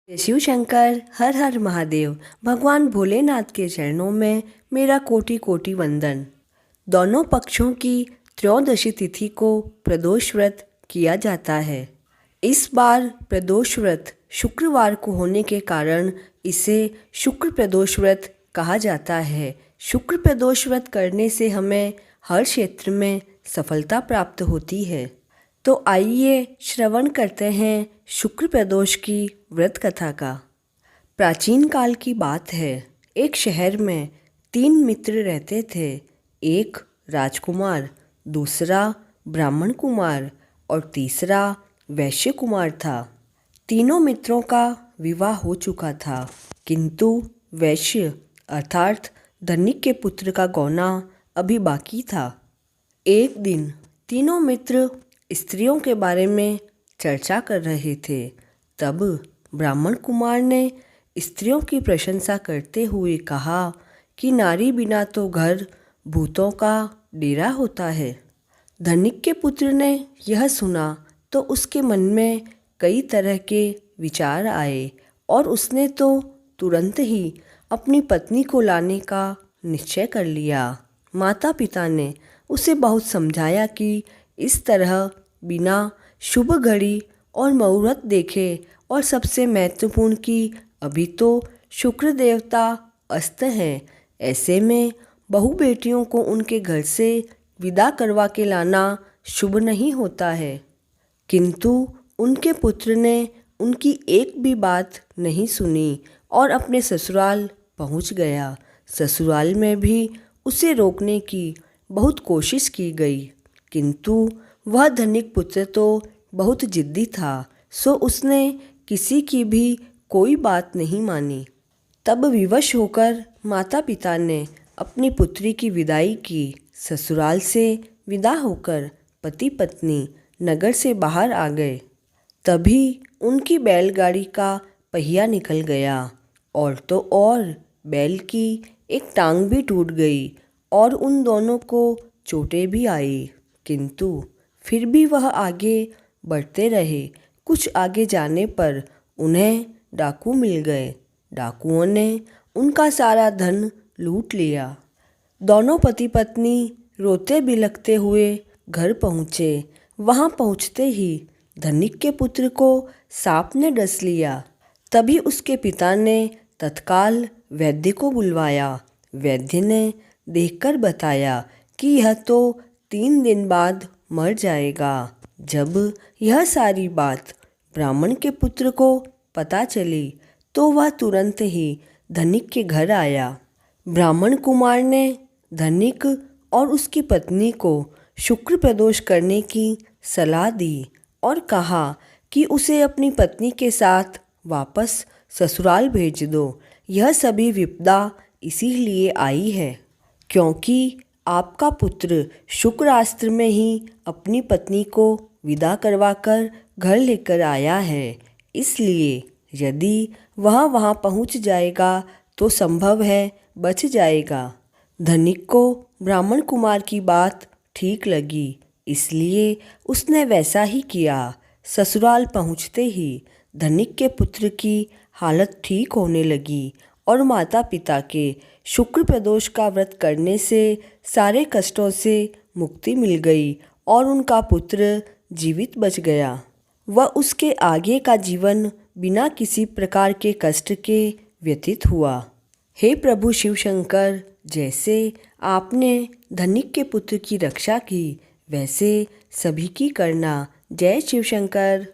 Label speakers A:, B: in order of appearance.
A: शिव शंकर, हर हर महादेव। भगवान भोलेनाथ के चरणों में मेरा कोटि कोटि वंदन। दोनों पक्षों की त्रयोदशी तिथि को प्रदोष व्रत किया जाता है। इस बार प्रदोष व्रत शुक्रवार को होने के कारण इसे शुक्र प्रदोष व्रत कहा जाता है। शुक्र प्रदोष व्रत करने से हमें हर क्षेत्र में सफलता प्राप्त होती है। तो आइए श्रवण करते हैं शुक्र प्रदोष की व्रत कथा का। प्राचीन काल की बात है। एक शहर में 3 मित्र रहते थे। एक राजकुमार, दूसरा ब्राह्मण कुमार और तीसरा वैश्य कुमार था। तीनों मित्रों का विवाह हो चुका था, किंतु वैश्य अर्थात धनिक के पुत्र का गौना अभी बाकी था। एक दिन तीनों मित्र स्त्रियों के बारे में चर्चा कर रहे थे। तब ब्राह्मण कुमार ने स्त्रियों की प्रशंसा करते हुए कहा कि नारी बिना तो घर भूतों का डेरा होता है। धनिक के पुत्र ने यह सुना तो उसके मन में कई तरह के विचार आए और उसने तो तुरंत ही अपनी पत्नी को लाने का निश्चय कर लिया। माता पिता ने उसे बहुत समझाया कि इस तरह बिना शुभ घड़ी और मुहूर्त देखे, और सबसे महत्वपूर्ण कि अभी तो शुक्र देवता अस्त हैं, ऐसे में बहू बेटियों को उनके घर से विदा करवा के लाना शुभ नहीं होता है। किंतु उनके पुत्र ने उनकी एक भी बात नहीं सुनी और अपने ससुराल पहुंच गया। ससुराल में भी उसे रोकने की बहुत कोशिश की गई, किंतु वह धनिक पुत्र तो बहुत जिद्दी था, सो उसने किसी की भी कोई बात नहीं मानी। तब विवश होकर माता पिता ने अपनी पुत्री की विदाई की। ससुराल से विदा होकर पति पत्नी नगर से बाहर आ गए। तभी उनकी बैलगाड़ी का पहिया निकल गया, और तो और बैल की एक टांग भी टूट गई और उन दोनों को चोटें भी आई, किंतु फिर भी वह आगे बढ़ते रहे। कुछ आगे जाने पर उन्हें डाकू मिल गए। डाकुओं ने उनका सारा धन लूट लिया। दोनों पति पत्नी रोते बिलखते हुए घर पहुँचे। वहाँ पहुँचते ही धनिक के पुत्र को सांप ने डस लिया। तभी उसके पिता ने तत्काल वैद्य को बुलवाया। वैद्य ने देखकर बताया कि यह तो 3 दिन बाद मर जाएगा। जब यह सारी बात ब्राह्मण के पुत्र को पता चली तो वह तुरंत ही धनिक के घर आया। ब्राह्मण कुमार ने धनिक और उसकी पत्नी को शुक्र प्रदोष करने की सलाह दी और कहा कि उसे अपनी पत्नी के साथ वापस ससुराल भेज दो। यह सभी विपदा इसीलिए आई है क्योंकि आपका पुत्र शुक्रास्त्र में ही अपनी पत्नी को विदा करवाकर घर लेकर आया है। इसलिए यदि वह वहाँ पहुँच जाएगा तो संभव है बच जाएगा। धनिक को ब्राह्मण कुमार की बात ठीक लगी, इसलिए उसने वैसा ही किया। ससुराल पहुँचते ही धनिक के पुत्र की हालत ठीक होने लगी और माता पिता के शुक्र प्रदोष का व्रत करने से सारे कष्टों से मुक्ति मिल गई और उनका पुत्र जीवित बच गया। वह उसके आगे का जीवन बिना किसी प्रकार के कष्ट के व्यतीत हुआ। हे प्रभु शिव शंकर, जैसे आपने धनिक के पुत्र की रक्षा की, वैसे सभी की करना। जय शिव शंकर।